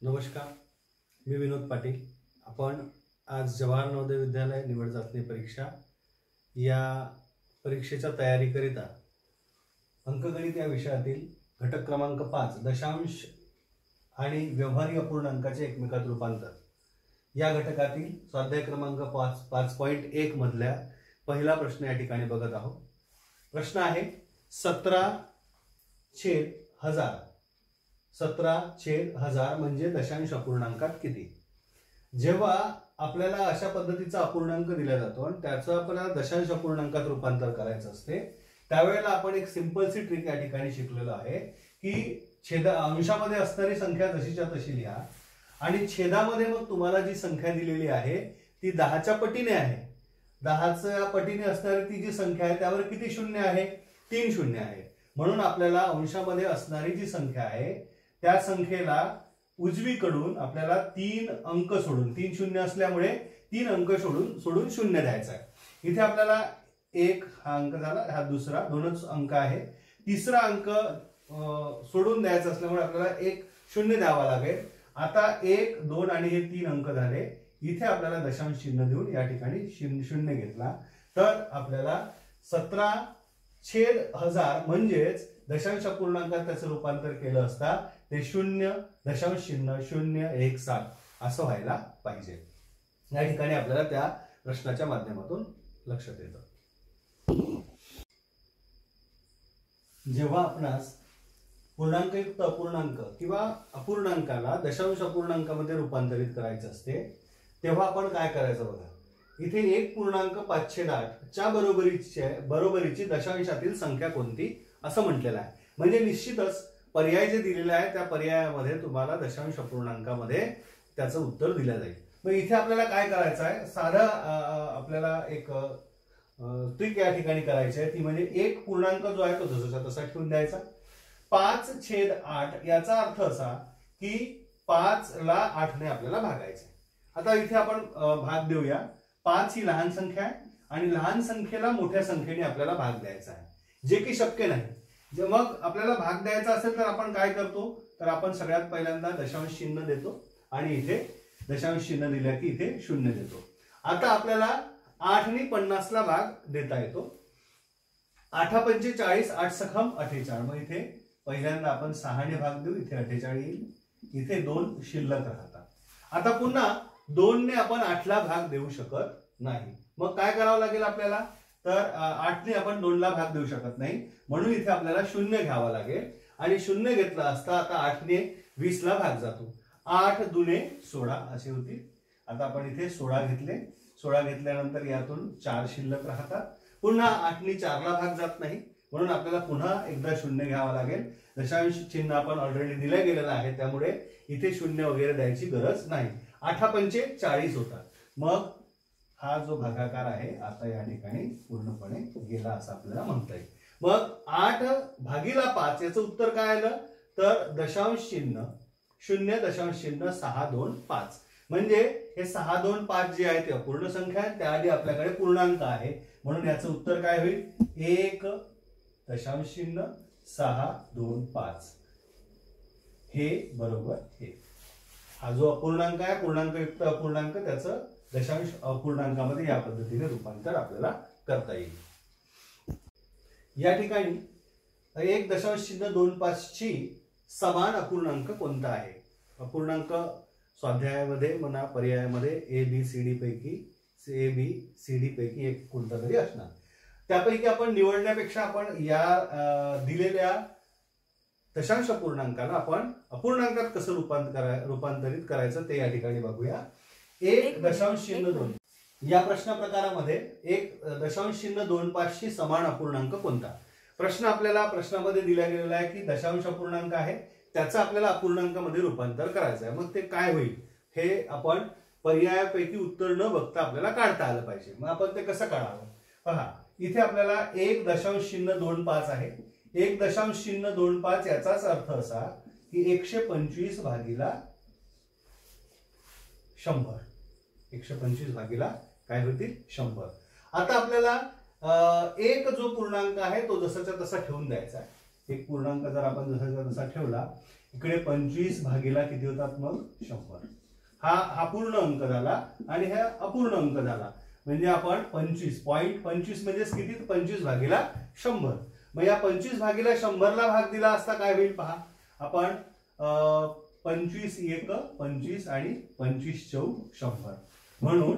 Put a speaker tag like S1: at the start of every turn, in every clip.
S1: नमस्कार, मी विनोद पाटील. आपण आज जवाहर नवोदय विद्यालय निवड चाचणी परीक्षा या परीक्षेच्या तयारीकरिता अंकगणित या विषयातील घटक क्रमांक 5 दशांश आणि व्यवहारी अपूर्णांकाचे एकमेकात रूपांतर या घटकातील स्वाध्याय क्रमांक 5.1 मधल्या पहिला प्रश्न या ठिकाणी बघत आहोत. प्रश्न आहे 17/1000. 17/1000 म्हणजे दशांश अपूर्णांकात किती. जेव्हा आपल्याला अशा पद्धतीचा अपूर्णांक दिला जातो आणि त्याचं आपल्याला दशांश अपूर्णांकात रूपांतर करायचं असते, त्यावेळेला आपण एक सिंपलसी ट्रिक या ठिकाणी शिकलेलो आहे की अंशामध्ये असणारी संख्या जशीच्या तशी लिहा आणि छेदामध्ये मग तुम्हाला जी संख्या दिलेली आहे ती 10च्या पटीने आहे. 10च्या पटीने असणारी ती जी संख्या आहे त्यावर किती शून्य आहे? 3 शून्य आहे. म्हणून आपल्याला अंशामध्ये असणारी जी संख्या आहे त्या संख्येला उजवीकडून आपल्याला 3 अंक सोडून, 3 शून्य असल्यामुळे 3 अंक सोडून शून्य द्यायचा आहे. इथे आपल्याला 1 हा अंक झाला, हा दुसरा, 2च अंक आहे. तिसरा अंक सोडून द्यायचा असल्यामुळे आपल्याला 1 शून्य द्यावा लागेल. आता 1, 2 आणि हे 3 अंक झाले. इथे आपल्याला दशांश चिन्ह देऊन या ठिकाणी शून्य घेतला तर आपल्याला 17/1000 म्हणजेच दशांश अपूर्णांकात त्याचं रूपांतर केलं असता ते 0.017 असं व्हायला पाहिजे. या ठिकाणी आपल्याला त्या प्रश्नाच्या माध्यमातून लक्षात येतं. जेव्हा आपणास पूर्णांकयुक्त अपूर्णांक किंवा अपूर्णांकाला दशांश अपूर्णांकामध्ये रूपांतरित करायचं असते तेव्हा आपण काय करायचं बघा. इथे 1.5/8 च्या बरोबरीची दशांशातील संख्या कोणती असं म्हटलेलं आहे. म्हणजे निश्चितच पर्याय जे दिलेले आहे त्या पर्यायामध्ये तुम्हाला दशांश अपूर्णांकामध्ये त्याचं उत्तर दिलं जाईल. मग इथे आपल्याला काय करायचं आहे, साधं आपल्याला एक ट्रिक या ठिकाणी करायची आहे, ती म्हणजे एक पूर्णांक जो आहे तो जसाच्या तसा ठेवून द्यायचा. 5/8 याचा अर्थ असा की 5 ला 8 ने आपल्याला भागायचं. आता इथे आपण भाग देऊया. 5 ही लहान संख्या आहे आणि लहान संख्येला मोठ्या संख्येने आपल्याला भाग द्यायचा आहे, जे की शक्य नाही. मग आपल्याला भाग द्यायचा असेल तर आपण काय करतो, तर आपण सगळ्यात पहिल्यांदा दशांश चिन्ह देतो आणि इथे दशांश चिन्ह दिल्या की इथे 0 देतो. आता आपल्याला 8 ने 50 ला भाग देता येतो. 8×5 = 40, 8 सखम 48. मग इथे पहिल्यांदा आपण 6 ने भाग देऊ, इथे 48 येईल, इथे 2 शिल्लक राहतात. आता पुन्हा 2 ने आपण 8 ला भाग देऊ शकत नाही. मग काय करावं लागेल आपल्याला, तर 8 ने आपण 2 ला भाग देऊ शकत नाही, म्हणून इथे आपल्याला 0 घ्यावा लागेल आणि 0 घेतला असता आता 8 ने 20 ला भाग जातो. 8 दुने 16 असे होतील. आता आपण इथे 16 घेतले. 16 घेतल्यानंतर यातून 4 शिल्लक राहतात. पुन्हा 8 ने 4 ला भाग जात नाही, म्हणून आपल्याला पुन्हा एकदा 0 घ्यावा लागेल. दशांश चिन्ह आपण ऑलरेडी दिलं गेलेलं आहे त्यामुळे इथे 0 वगैरे द्यायची गरज नाही. 8×5 = 40 होतात. मग हा जो भागाकार आहे आता या ठिकाणी पूर्णपणे गेला असं आपल्याला म्हणता येईल. मग 8/5 याचं उत्तर काय आलं, तर दशांश चिन्ह 0.625. म्हणजे हे 625 जे आहे ते अपूर्ण संख्या आहे, त्याआधी आपल्याकडे पूर्णांक आहे, म्हणून याचं उत्तर काय होईल, 1.625 हे बरोबर हे. हा जो अपूर्णांक आहे पूर्णांकयुक्त अपूर्णांक त्याचं दशांश अपूर्णांकामध्ये या पद्धतीने रूपांतर आपल्याला करता येईल. या ठिकाणी 1.25 ची समान अपूर्णांक कोणता आहे. अपूर्णांक स्वाध्यायामध्ये म्हणा पर्यायामध्ये ABCD पैकी एक कोणता तरी असणार. त्यापैकी आपण निवडण्यापेक्षा आपण या दिलेल्या दशांश अपूर्णांकाला आपण अपूर्णांकात कसं रूपांतरित करायचं ते या ठिकाणी बघूया. 1.2 या प्रश्न प्रकारामध्ये 1.25 ची समान अपूर्णांक कोणता. प्रश्न आपल्याला प्रश्नामध्ये दिला गेलेला आहे की दशांश अपूर्णांक आहे त्याचं आपल्याला अपूर्णांकामध्ये रूपांतर करायचं आहे. मग ते काय होईल हे आपण पर्यायापैकी उत्तर न बघता आपल्याला काढता आलं पाहिजे. मग आपण ते कसं काढावं पहा. इथे आपल्याला 1.25 आहे. 1.25 याचाच अर्थ असा की 125 भागीला 100. 125 भागीला काय होतील 100. आता आपल्याला एक जो पूर्णांक आहे तो जसाच्या तसा ठेवून द्यायचा आहे. एक पूर्णांक जर आपण जसाच्या तसा ठेवला इकडे 25 भागीला किती होतात मग 100. हा पूर्ण अंक झाला आणि हा अपूर्ण अंक झाला. म्हणजे आपण 25.25 म्हणजे किती 25 भागीला 100. मग या 25 भागीला 100 ला भाग दिला असता काय होईल पहा. आपण 25 एक 25 आणि 25 चौक 100 म्हणून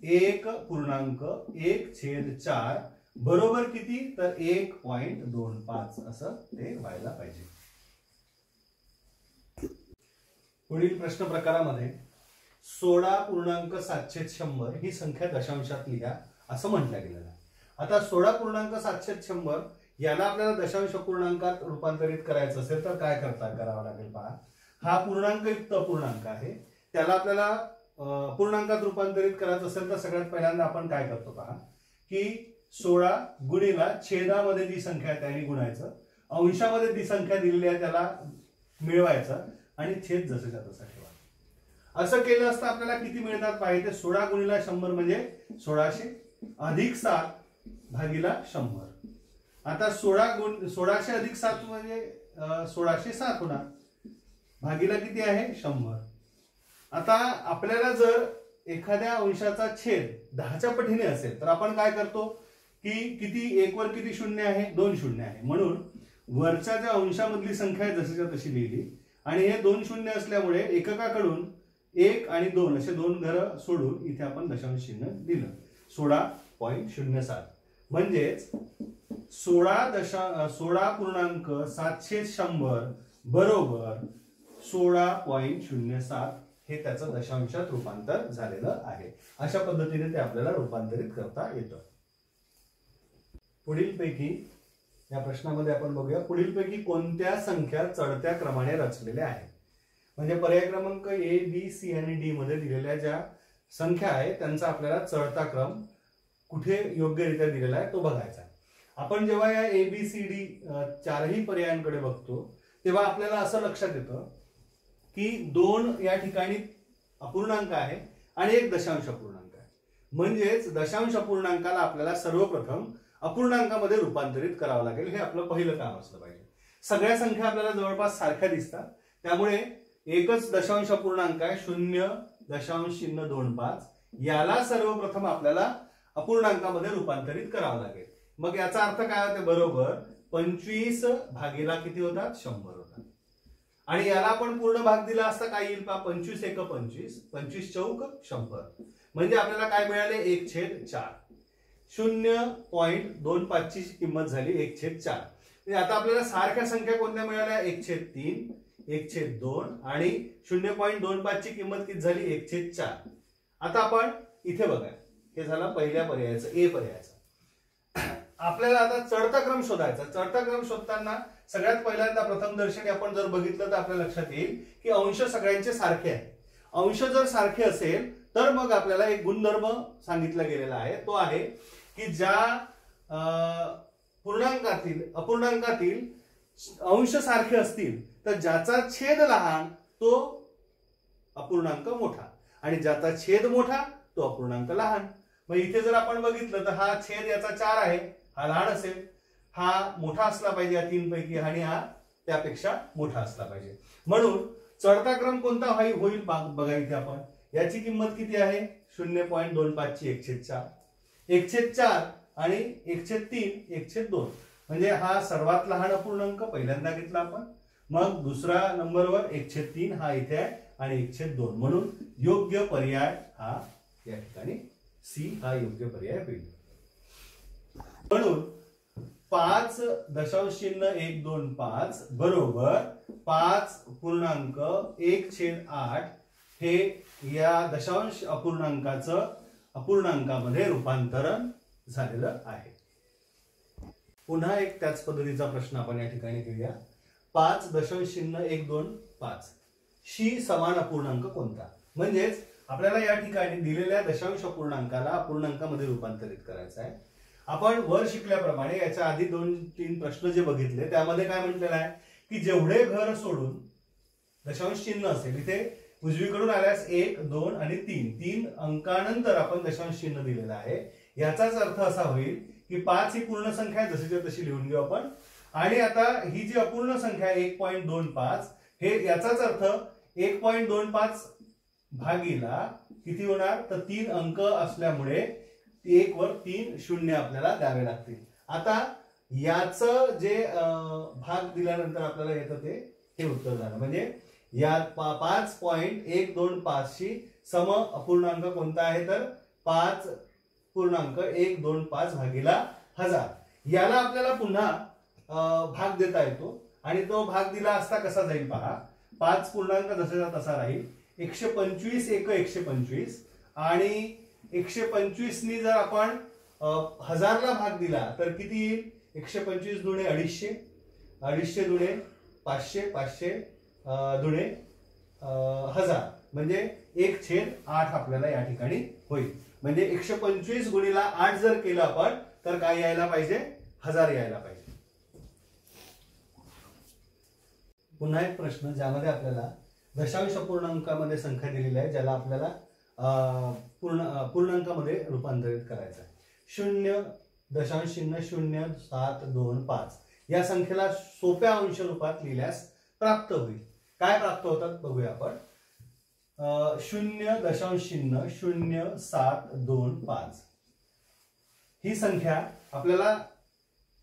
S1: 1.1/4 बरोबर किती तर 1.25 असं ते व्हायला पाहिजे. पुढील प्रश्न प्रकारामध्ये 16.700 ही संख्या दशांशात लिहा असं म्हटलं गेलेलं आहे. आता 16.700 याला आपल्याला दशांश पूर्णांकात रूपांतरित करायचं असेल तर काय करावं लागेल पहा. हा पूर्णांकयुक्त अपूर्णांक आहे, त्याला आपल्याला पूर्णांकात रूपांतरित करायचं असेल तर सगळ्यात पहिल्यांदा आपण काय करतो पहा की 16 गुणिला छेदामध्ये जी संख्या आहे त्याने गुणायचं, अंशामध्ये जी संख्या दिलेली आहे त्याला मिळवायचं आणि छेद जसंच्या तसा ठेवा. असं केलं असतं आपल्याला किती मिळतात पाहिजे. 16 गुणिला 100 म्हणजे 1600 अधिक 7 भागीला 100. आता 1600 अधिक 7 म्हणजे 1607 होणार भागीला किती आहे 100. आता आपल्याला जर एखाद्या अंशाचा छेद 10च्या पटीने असेल तर आपण काय करतो की किती 1 वर किती शून्य आहे 2 शून्य आहे म्हणून वरच्या ज्या अंशामधली संख्या आहे जशीच्या तशी लिहिली आणि हे 2 शून्य असल्यामुळे एककाकडून 1 आणि 2 असे 2 घरं सोडून इथे आपण दशांश चिन्ह दिलं 16.07 म्हणजेच 16.700 बरोबर 16.07 हे त्याचं दशांशात रूपांतर झालेलं आहे. अशा पद्धतीने ते आपल्याला रूपांतरित करता येतं. पुढीलपैकी या प्रश्नामध्ये आपण बघूया पुढीलपैकी कोणत्या संख्या चढत्या क्रमाने रचलेल्या आहेत. म्हणजे पर्याय क्रमांक ए बी सी आणि डी मध्ये दिलेल्या ज्या संख्या आहे त्यांचा आपल्याला चढता क्रम कुठे योग्यरित्या दिलेला आहे तो बघायचा. आपण जेव्हा या ए बी सी डी चारही पर्यायांकडे बघतो तेव्हा आपल्याला असं लक्षात येतं की 2 या ठिकाणी अपूर्णांक आहे आणि एक दशांश अपूर्णांक आहे. म्हणजेच दशांश अपूर्णांकाला आपल्याला सर्वप्रथम अपूर्णांकामध्ये रूपांतरित करावं लागेल. हे आपलं पहिलं काम असलं पाहिजे. सगळ्या संख्या आपल्याला जवळपास सारख्या दिसतात त्यामुळे एकच दशांश अपूर्णांक आहे 0.025 याला सर्वप्रथम आपल्याला अपूर्णांकामध्ये रूपांतरित करावं लागेल. मग याचा अर्थ काय होते बरोबर 25 भागीला किती होतात 100 होतात आणि याला आपण पूर्ण भाग दिला असता काय येईल पहा 25 एक 25 25 चौक 100 म्हणजे आपल्याला काय मिळाले 1/4 0.25 ची किंमत झाली 1/4. आता आपल्याला सारख्या संख्या कोणत्या मिळाल्या 1/3 1/2 आणि 0.25 ची किंमत किती झाली 1/4. आता आपण इथे बघा हे झालं पहिल्या पर्यायाचं ए पर्यायाचं. आपल्याला आता चढता क्रम शोधायचा. चढता क्रम शोधताना सगळ्यात पहिल्यांदा प्रथम दर्शनी आपण जर बघितलं तर आपल्या लक्षात येईल की अंश सगळ्यांचे सारखे आहे. अंश जर सारखे असेल तर मग आपल्याला एक गुणधर्म सांगितला गेलेला आहे तो आहे की ज्या अपूर्णांकातील अंश सारखे असतील तर ज्याचा छेद लहान तो अपूर्णांक मोठा आणि ज्याचा छेद मोठा तो अपूर्णांक लहान. मग इथे जर आपण बघितलं तर हा छेद याचा 4 आहे हा लहान असेल, हा मोठा असला पाहिजे या 3 पैकी आणि हा त्यापेक्षा मोठा असला पाहिजे. म्हणून चढता क्रम कोणता होईल बघा इथे आपण याची किंमत किती आहे 0.25 ची 1/4 1/4 आणि 1/3 1/2 म्हणजे हा सर्वात लहान अपूर्णांक पहिल्यांदा घेतला आपण. मग दुसरा नंबरवर 1/3 हा इथे आहे आणि 1/2 म्हणून योग्य पर्याय हा या ठिकाणी सी हा योग्य पर्याय होईल. म्हणून 5.125 बरोबर 5.1/8 हे या दशांश अपूर्णांकाचं अपूर्णांकामध्ये रूपांतरण झालेलं आहे. पुन्हा एक त्याच पद्धतीचा प्रश्न आपण या ठिकाणी घेऊया. 5.125 शी समान अपूर्णांक कोणता. म्हणजेच आपल्याला या ठिकाणी दिलेल्या दशांश अपूर्णांकाला अपूर्णांकामध्ये रूपांतरित करायचं आहे. आपण वर शिकल्याप्रमाणे याच्या आधी 2-3 प्रश्न जे बघितले त्यामध्ये काय म्हटलेलं आहे की जेवढे घर सोडून दशांश चिन्ह असेल इथे उजवीकडून आल्यास 1 2 आणि 3 अंकानंतर आपण दशांश चिन्ह दिलेलं आहे. याचाच अर्थ असा होईल की 5 ही पूर्ण संख्या जशीच्या तशी लिहून घेऊ आपण आणि आता ही जी अपूर्ण संख्या आहे 1.25 हे याचाच अर्थ 1.25 भागीला किती होणार तर 3 अंक असल्यामुळे 1 वर 3 शून्य आपल्याला द्यावे लागतील. आता याचं जे भाग दिल्यानंतर आपल्याला येतं ते हे उत्तर झालं. म्हणजे या 5.125 शी सम अपूर्णांक कोणता आहे तर 5.125 भागीला 1000. याला आपल्याला पुन्हा भाग देता येतो आणि तो भाग दिला असता कसा जाईल पहा. 5 पूर्णांक जसाचा तसा राहील. 125 एक 125 आणि 125 नी जर आपण 1000 ला भाग दिला तर किती येईल 125 दुणे 250 250 दुणे 500 500 दुणे 1000 म्हणजे 1/8 आपल्याला या ठिकाणी होईल. म्हणजे 125 गुणिला 8 जर केलं आपण तर काय यायला पाहिजे 1000 यायला पाहिजे. पुन्हा एक प्रश्न ज्यामध्ये आपल्याला दशांश अपूर्णांकामध्ये संख्या दिलेली आहे ज्याला आपल्याला पूर्णांकामध्ये रूपांतरित करायचं आहे. 0.00725 या संख्येला सोप्या अंश रूपात लिहिल्यास प्राप्त होईल. काय प्राप्त होतात बघूया आपण. 0.00725 ही संख्या आपल्याला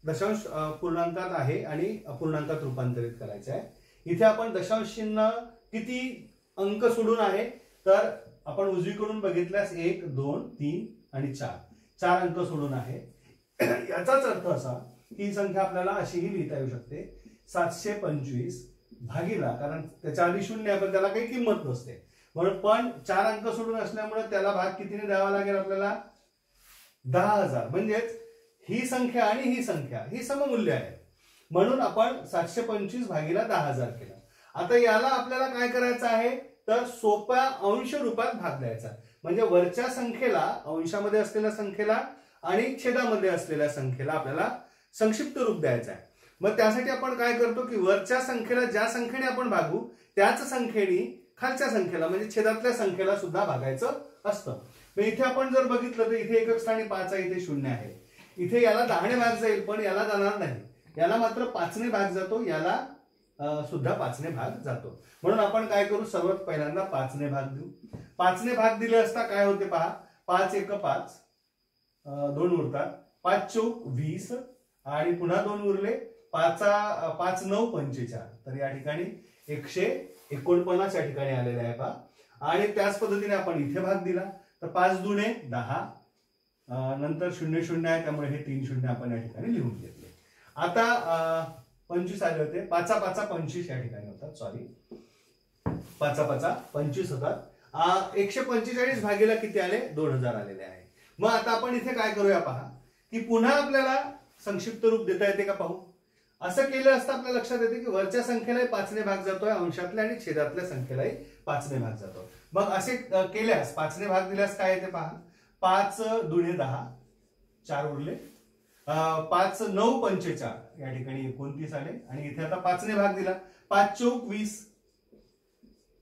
S1: दशांश पूर्णांकात आहे आणि अपूर्णांकात रूपांतरित करायचं आहे. इथे आपण दशांश चिन्ह किती अंक सोडून आहे तर आपण उजवीकडून बघितल्यास 1 2 3 आणि 4 अंक सोडून आहे. याचाच अर्थ असा की ही संख्या आपल्याला अशीही लिहिता येऊ शकते 725 भागीला, कारण त्याच्या आधी शून्य आहे पण त्याला काही किंमत नसते म्हणून पण 4 अंक सोडून असल्यामुळे त्याला भाग कितीने द्यावा लागेल आपल्याला 10,000. म्हणजेच ही संख्या आणि ही संख्या ही सममूल्य आहे म्हणून आपण 725 भागीला 10,000 केलं. आता याला आपल्याला काय करायचं आहे तर सोप्या अंश रूपात भाग द्यायचा. म्हणजे वरच्या संख्येला अंशामध्ये असलेल्या संख्येला आणि छेदामध्ये असलेल्या संख्येला आपल्याला संक्षिप्त रूप द्यायचं आहे. मग त्यासाठी आपण काय करतो की वरच्या संख्येला ज्या संख्येने आपण भागू त्याच संख्येने खालच्या संख्येला म्हणजे छेदातल्या संख्येला सुद्धा भागायचं असतं. मग इथे आपण जर बघितलं तर इथे एकक स्थानी 5 आहे इथे 0 आहे. इथे याला 10 ने भाग जाईल पण याला जाणार नाही. याला मात्र 5 ने भाग जातो याला सुद्धा 5 ने भाग जातो. म्हणून आपण काय करू सर्वात पहिल्यांदा 5 ने भाग देऊ. 5 ने भाग दिले असता काय होते पहा 5 1 5 2 उरतात 5 चौक 20 आणि पुन्हा 2 उरले 5 9 45 तर या ठिकाणी 149 या ठिकाणी आलेले आहे पहा. आणि त्याच पद्धतीने आपण इथे भाग दिला तर 5 दुणे 10 नंतर 0 0 आहे त्यामुळे हे 3 शून्य आपण या ठिकाणी लिहून घेतले. आता 25 आले होते 5 5 25 या ठिकाणी होतात सॉरी 5 5 25 होतात. 145 भागीला किती आले 2000 आलेले आहे. मग आता आपण इथे काय करूया पहा की पुन्हा आपल्याला संक्षिप्त रूप देता येते का पाहू. असं केलं असता आपल्या लक्षात येते की वरच्या संख्येलाही 5 ने भाग जातोय अंशातल्या आणि छेदातल्या संख्येलाही 5 ने भाग जातो. मग असे केल्यास 5 ने भाग दिल्यास काय येते पहा 5 दुणे 10 4 उरले 5 9 45 या ठिकाणी 29 आले आणि इथे आता 5 ने भाग दिला 5 चौक 20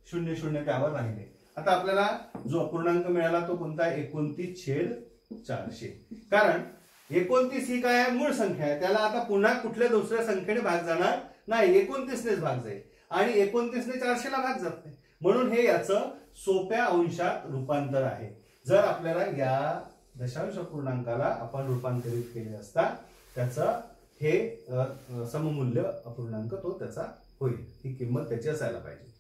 S1: 0 0 त्यावर राहिले. आता आपल्याला जो अपूर्णांक मिळाला तो कोणता 29/400 कारण 29 ही काय आहे मूळ संख्या आहे त्याला आता पुन्हा कुठल्या दुसऱ्या संख्येने भाग जाणार नाही 29 नेच भाग जाईल आणि 29 ने 400 ला भाग जात नाही म्हणून हे याचं सोप्या अंशात रूपांतर आहे. जर आपल्याला या दशांश अपूर्णांकाला आपण रूपांतरित केले असता त्याचं हे सममूल्य अपूर्णांक तो त्याचा होईल. ही किंमत त्याची असायला पाहिजे.